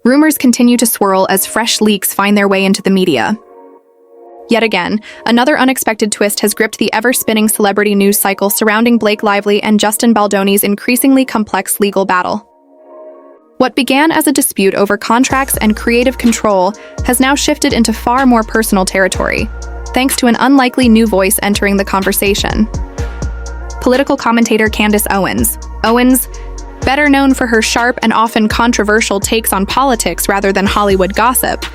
Rumors continue to swirl as fresh leaks find their way into the media. Yet again, another unexpected twist has gripped the ever-spinning celebrity news cycle surrounding Blake Lively and Justin Baldoni's increasingly complex legal battle. What began as a dispute over contracts and creative control has now shifted into far more personal territory, thanks to an unlikely new voice entering the conversation. Political commentator Candace Owens. Owens, better known for her sharp and often controversial takes on politics rather than Hollywood gossip,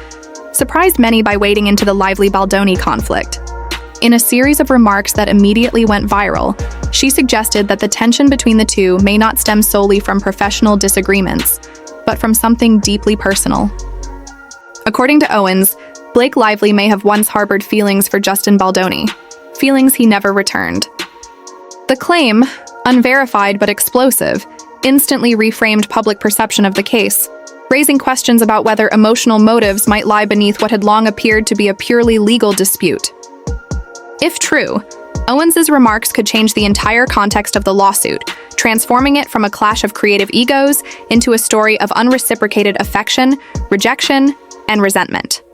surprised many by wading into the Lively-Baldoni conflict. In a series of remarks that immediately went viral, she suggested that the tension between the two may not stem solely from professional disagreements, but from something deeply personal. According to Owens, Blake Lively may have once harbored feelings for Justin Baldoni, feelings he never returned. The claim, unverified but explosive, instantly reframed public perception of the case, raising questions about whether emotional motives might lie beneath what had long appeared to be a purely legal dispute. If true, Owens's remarks could change the entire context of the lawsuit, transforming it from a clash of creative egos into a story of unreciprocated affection, rejection, and resentment.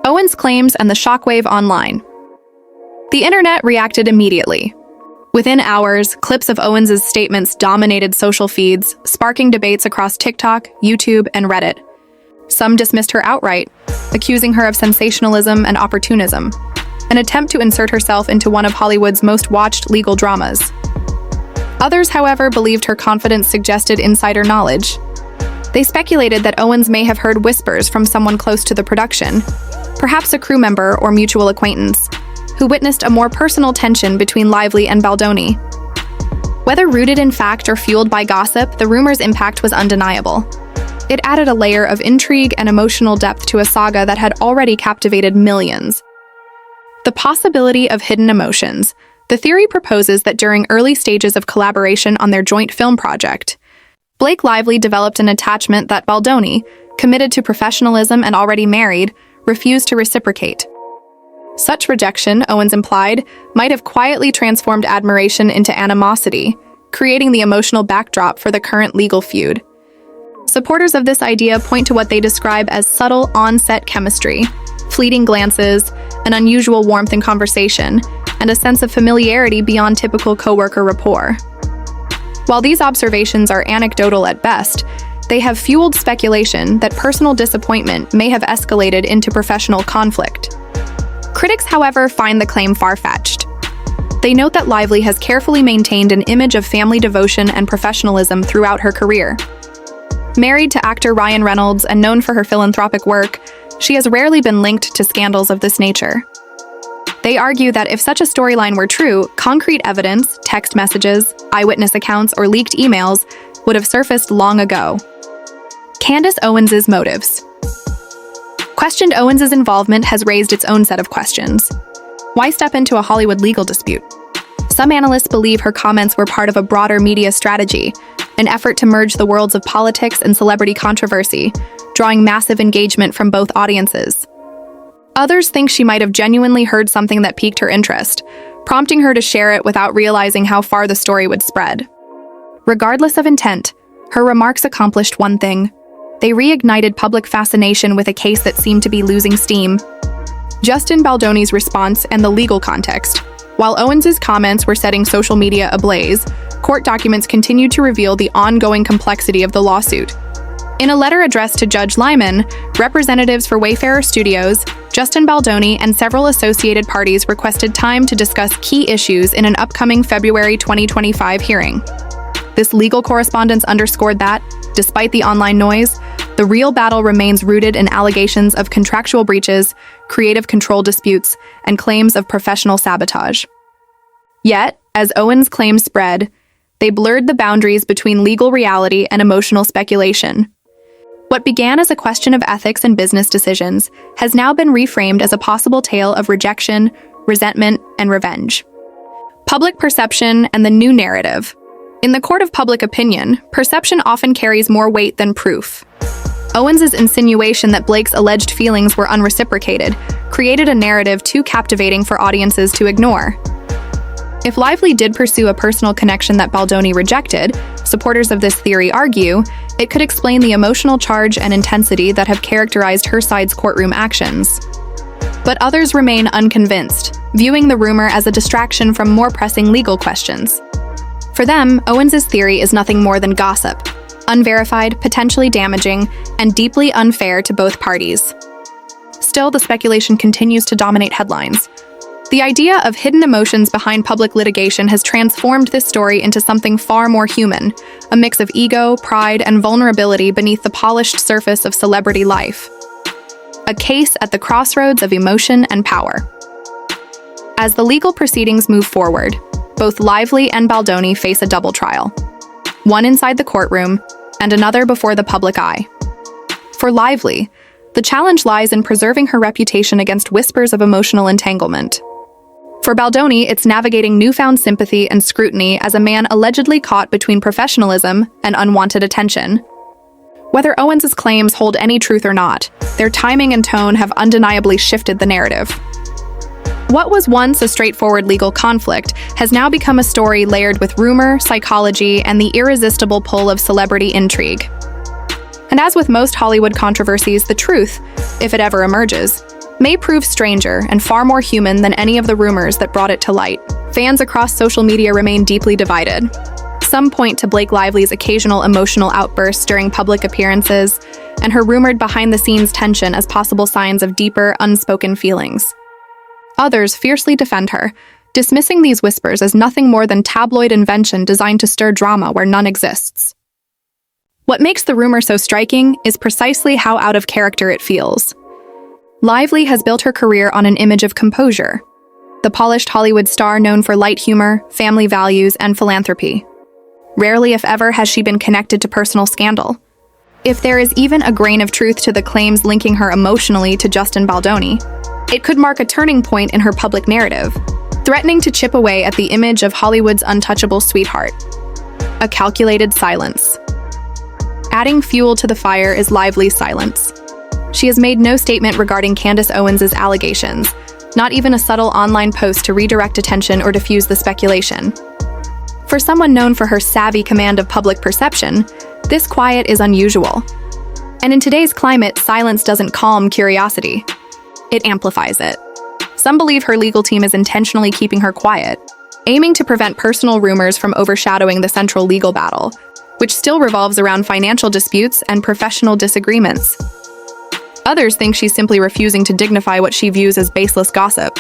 Owens' claims and the shockwave online. The internet reacted immediately. Within hours, clips of Owens' statements dominated social feeds, sparking debates across TikTok, YouTube, and Reddit. Some dismissed her outright, accusing her of sensationalism and opportunism, an attempt to insert herself into one of Hollywood's most watched legal dramas. Others, however, believed her confidence suggested insider knowledge. They speculated that Owens may have heard whispers from someone close to the production, perhaps a crew member or mutual acquaintance, who witnessed a more personal tension between Lively and Baldoni. Whether rooted in fact or fueled by gossip, the rumor's impact was undeniable. It added a layer of intrigue and emotional depth to a saga that had already captivated millions. The possibility of hidden emotions. The theory proposes that during early stages of collaboration on their joint film project, Blake Lively developed an attachment that Baldoni, committed to professionalism and already married, refused to reciprocate. Such rejection, Owens implied, might have quietly transformed admiration into animosity, creating the emotional backdrop for the current legal feud. Supporters of this idea point to what they describe as subtle on-set chemistry, fleeting glances, an unusual warmth in conversation, and a sense of familiarity beyond typical coworker rapport. While these observations are anecdotal at best, they have fueled speculation that personal disappointment may have escalated into professional conflict. Critics, however, find the claim far-fetched. They note that Lively has carefully maintained an image of family devotion and professionalism throughout her career. Married to actor Ryan Reynolds and known for her philanthropic work, she has rarely been linked to scandals of this nature. They argue that if such a storyline were true, concrete evidence, text messages, eyewitness accounts, or leaked emails would have surfaced long ago. Candace Owens' motives. Questioned Owens' involvement has raised its own set of questions. Why step into a Hollywood legal dispute? Some analysts believe her comments were part of a broader media strategy, an effort to merge the worlds of politics and celebrity controversy, drawing massive engagement from both audiences. Others think she might have genuinely heard something that piqued her interest, prompting her to share it without realizing how far the story would spread. Regardless of intent, her remarks accomplished one thing. They reignited public fascination with a case that seemed to be losing steam. Justin Baldoni's response and the legal context. While Owens' comments were setting social media ablaze, court documents continued to reveal the ongoing complexity of the lawsuit. In a letter addressed to Judge Lyman, representatives for Wayfarer Studios, Justin Baldoni, and several associated parties requested time to discuss key issues in an upcoming February 2025 hearing. This legal correspondence underscored that, despite the online noise, the real battle remains rooted in allegations of contractual breaches, creative control disputes, and claims of professional sabotage. Yet, as Owens' claims spread, they blurred the boundaries between legal reality and emotional speculation. What began as a question of ethics and business decisions has now been reframed as a possible tale of rejection, resentment, and revenge. Public perception and the new narrative. In the court of public opinion, perception often carries more weight than proof. Owens' insinuation that Blake's alleged feelings were unreciprocated created a narrative too captivating for audiences to ignore. If Lively did pursue a personal connection that Baldoni rejected, Supporters of this theory argue it could explain the emotional charge and intensity that have characterized her side's courtroom actions. But others remain unconvinced, viewing the rumor as a distraction from more pressing legal questions. For them, Owens's theory is nothing more than gossip, unverified, potentially damaging, and deeply unfair to both parties. Still, the speculation continues to dominate headlines. The idea of hidden emotions behind public litigation has transformed this story into something far more human, a mix of ego, pride, and vulnerability beneath the polished surface of celebrity life. A case at the crossroads of emotion and power. As the legal proceedings move forward, both Lively and Baldoni face a double trial. One inside the courtroom, and another before the public eye. For Lively, the challenge lies in preserving her reputation against whispers of emotional entanglement. For Baldoni, it's navigating newfound sympathy and scrutiny as a man allegedly caught between professionalism and unwanted attention. Whether Owens's claims hold any truth or not, their timing and tone have undeniably shifted the narrative. What was once a straightforward legal conflict has now become a story layered with rumor, psychology, and the irresistible pull of celebrity intrigue. And as with most Hollywood controversies, the truth, if it ever emerges, may prove stranger and far more human than any of the rumors that brought it to light. Fans across social media remain deeply divided. Some point to Blake Lively's occasional emotional outbursts during public appearances, and her rumored behind-the-scenes tension as possible signs of deeper, unspoken feelings. Others fiercely defend her, dismissing these whispers as nothing more than tabloid invention designed to stir drama where none exists. What makes the rumor so striking is precisely how out of character it feels. Lively has built her career on an image of composure, the polished Hollywood star known for light humor, family values, and philanthropy. Rarely, if ever, has she been connected to personal scandal. If there is even a grain of truth to the claims linking her emotionally to Justin Baldoni, it could mark a turning point in her public narrative, threatening to chip away at the image of Hollywood's untouchable sweetheart. A calculated silence. Adding fuel to the fire is Lively's silence. She has made no statement regarding Candace Owens' allegations, not even a subtle online post to redirect attention or diffuse the speculation. For someone known for her savvy command of public perception, this quiet is unusual. And in today's climate, silence doesn't calm curiosity. It amplifies it. Some believe her legal team is intentionally keeping her quiet, aiming to prevent personal rumors from overshadowing the central legal battle, which still revolves around financial disputes and professional disagreements. Others think she's simply refusing to dignify what she views as baseless gossip.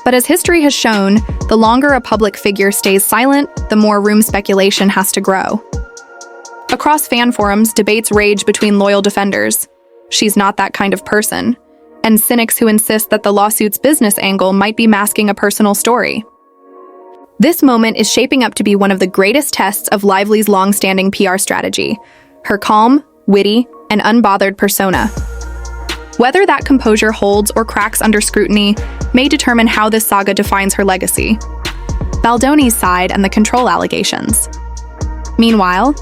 But as history has shown, the longer a public figure stays silent, the more room speculation has to grow. Across fan forums, debates rage between loyal defenders. She's not that kind of person. And cynics who insist that the lawsuit's business angle might be masking a personal story. This moment is shaping up to be one of the greatest tests of Lively's long-standing PR strategy, her calm, witty, and unbothered persona. Whether that composure holds or cracks under scrutiny may determine how this saga defines her legacy. Baldoni's side and the control allegations. Meanwhile,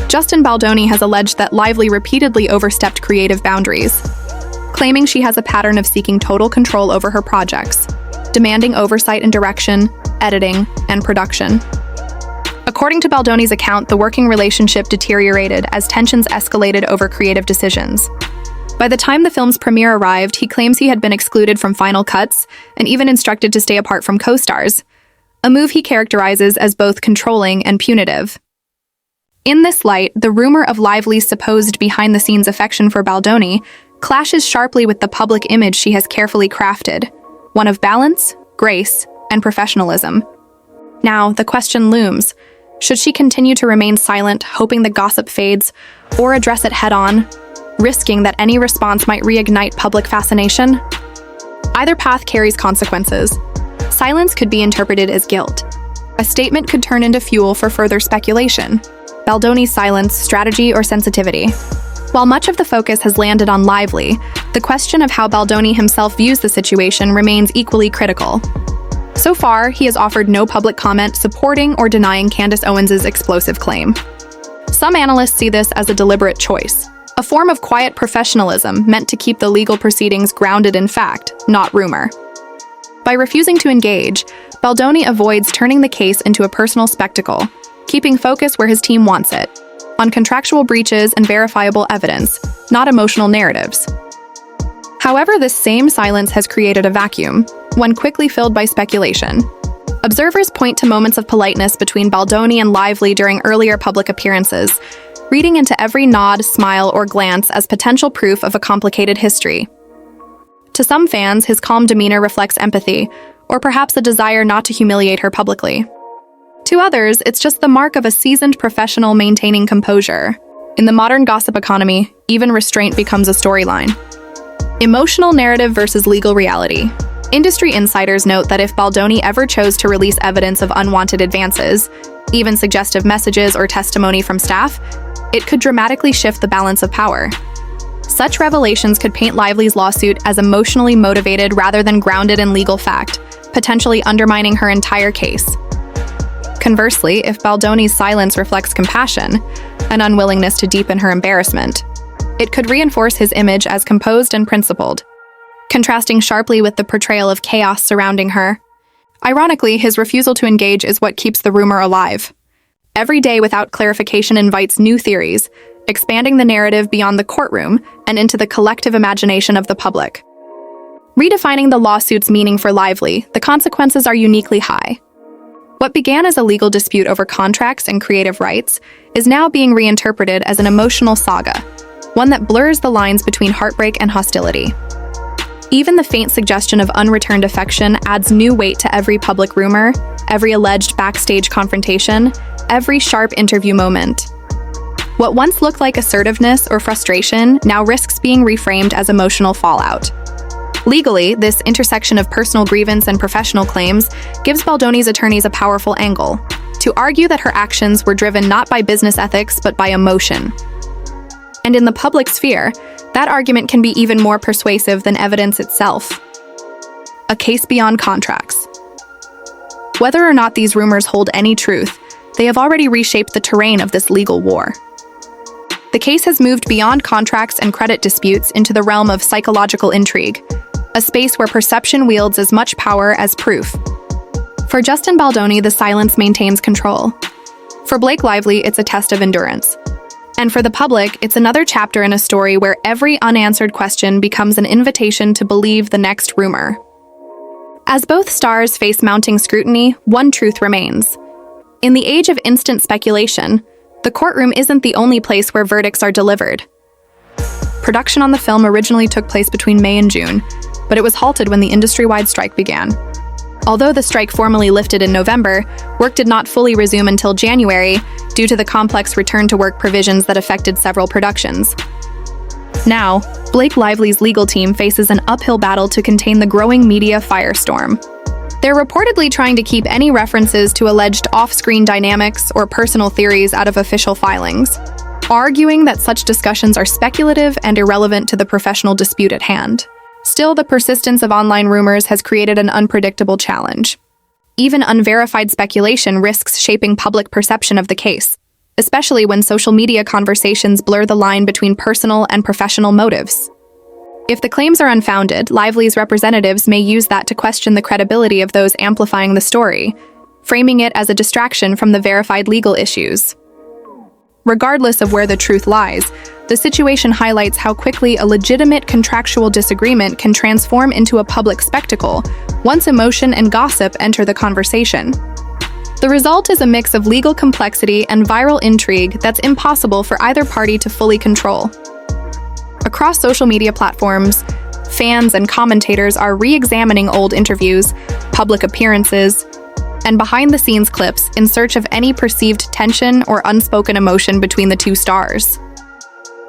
Justin Baldoni has alleged that Lively repeatedly overstepped creative boundaries, claiming she has a pattern of seeking total control over her projects, demanding oversight and direction, editing, and production. According to Baldoni's account, the working relationship deteriorated as tensions escalated over creative decisions. By the time the film's premiere arrived, he claims he had been excluded from final cuts and even instructed to stay apart from co-stars, a move he characterizes as both controlling and punitive. In this light, the rumor of Lively's supposed behind-the-scenes affection for Baldoni clashes sharply with the public image she has carefully crafted, one of balance, grace, and professionalism. Now, the question looms: should she continue to remain silent, hoping the gossip fades, or address it head-on, risking that any response might reignite public fascination? Either path carries consequences. Silence could be interpreted as guilt. A statement could turn into fuel for further speculation. Baldoni's silence, strategy, or sensitivity. While much of the focus has landed on Lively, the question of how Baldoni himself views the situation remains equally critical. So far, he has offered no public comment supporting or denying Candace Owens' explosive claim. Some analysts see this as a deliberate choice, a form of quiet professionalism meant to keep the legal proceedings grounded in fact, not rumor. By refusing to engage, Baldoni avoids turning the case into a personal spectacle, keeping focus where his team wants it, on contractual breaches and verifiable evidence, not emotional narratives. However, this same silence has created a vacuum, one quickly filled by speculation. Observers point to moments of politeness between Baldoni and Lively during earlier public appearances, reading into every nod, smile, or glance as potential proof of a complicated history. To some fans, his calm demeanor reflects empathy, or perhaps a desire not to humiliate her publicly. To others, it's just the mark of a seasoned professional maintaining composure. In the modern gossip economy, even restraint becomes a storyline. Emotional narrative versus legal reality. Industry insiders note that if Baldoni ever chose to release evidence of unwanted advances, even suggestive messages or testimony from staff, it could dramatically shift the balance of power. Such revelations could paint Lively's lawsuit as emotionally motivated rather than grounded in legal fact, potentially undermining her entire case. Conversely, if Baldoni's silence reflects compassion, an unwillingness to deepen her embarrassment, it could reinforce his image as composed and principled, contrasting sharply with the portrayal of chaos surrounding her. Ironically, his refusal to engage is what keeps the rumor alive. Every day without clarification invites new theories, expanding the narrative beyond the courtroom and into the collective imagination of the public. Redefining the lawsuit's meaning for Lively, the consequences are uniquely high. What began as a legal dispute over contracts and creative rights is now being reinterpreted as an emotional saga, one that blurs the lines between heartbreak and hostility. Even the faint suggestion of unreturned affection adds new weight to every public rumor, every alleged backstage confrontation, every sharp interview moment. What once looked like assertiveness or frustration now risks being reframed as emotional fallout. Legally, this intersection of personal grievance and professional claims gives Baldoni's attorneys a powerful angle, to argue that her actions were driven not by business ethics but by emotion. And in the public sphere, that argument can be even more persuasive than evidence itself. A case beyond contracts. Whether or not these rumors hold any truth, they have already reshaped the terrain of this legal war. The case has moved beyond contracts and credit disputes into the realm of psychological intrigue, a space where perception wields as much power as proof. For Justin Baldoni, the silence maintains control. For Blake Lively, it's a test of endurance. And for the public, it's another chapter in a story where every unanswered question becomes an invitation to believe the next rumor. As both stars face mounting scrutiny, one truth remains. In the age of instant speculation, the courtroom isn't the only place where verdicts are delivered. Production on the film originally took place between May and June, but it was halted when the industry-wide strike began. Although the strike formally lifted in November, work did not fully resume until January due to the complex return-to-work provisions that affected several productions. Now, Blake Lively's legal team faces an uphill battle to contain the growing media firestorm. They're reportedly trying to keep any references to alleged off-screen dynamics or personal theories out of official filings, arguing that such discussions are speculative and irrelevant to the professional dispute at hand. Still, the persistence of online rumors has created an unpredictable challenge. Even unverified speculation risks shaping public perception of the case, especially when social media conversations blur the line between personal and professional motives. If the claims are unfounded, Lively's representatives may use that to question the credibility of those amplifying the story, framing it as a distraction from the verified legal issues. Regardless of where the truth lies, the situation highlights how quickly a legitimate contractual disagreement can transform into a public spectacle once emotion and gossip enter the conversation. The result is a mix of legal complexity and viral intrigue that's impossible for either party to fully control. Across social media platforms, fans and commentators are re-examining old interviews, public appearances, and behind-the-scenes clips in search of any perceived tension or unspoken emotion between the two stars.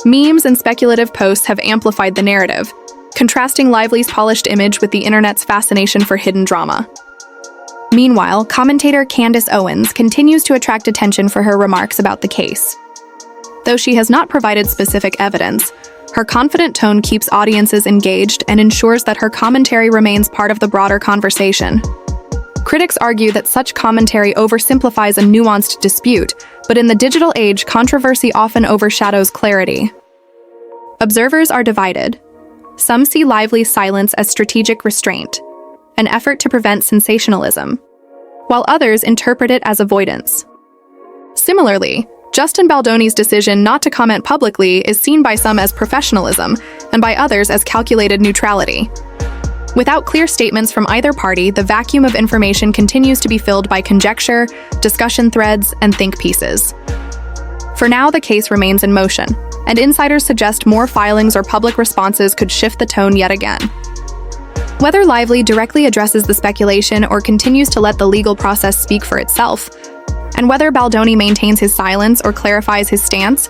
Memes and speculative posts have amplified the narrative, contrasting Lively's polished image with the internet's fascination for hidden drama. Meanwhile, commentator Candace Owens continues to attract attention for her remarks about the case. Though she has not provided specific evidence, her confident tone keeps audiences engaged and ensures that her commentary remains part of the broader conversation. Critics argue that such commentary oversimplifies a nuanced dispute, but in the digital age, controversy often overshadows clarity. Observers are divided. Some see Lively's silence as strategic restraint, an effort to prevent sensationalism, while others interpret it as avoidance. Similarly, Justin Baldoni's decision not to comment publicly is seen by some as professionalism and by others as calculated neutrality. Without clear statements from either party, the vacuum of information continues to be filled by conjecture, discussion threads, and think pieces. For now, the case remains in motion, and insiders suggest more filings or public responses could shift the tone yet again. Whether Lively directly addresses the speculation or continues to let the legal process speak for itself, and whether Baldoni maintains his silence or clarifies his stance,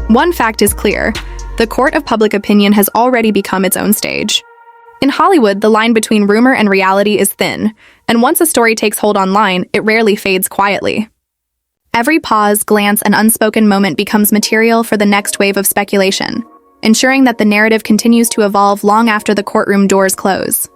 one fact is clear: the court of public opinion has already become its own stage. In Hollywood, the line between rumor and reality is thin, and once a story takes hold online, it rarely fades quietly. Every pause, glance, and unspoken moment becomes material for the next wave of speculation, ensuring that the narrative continues to evolve long after the courtroom doors close.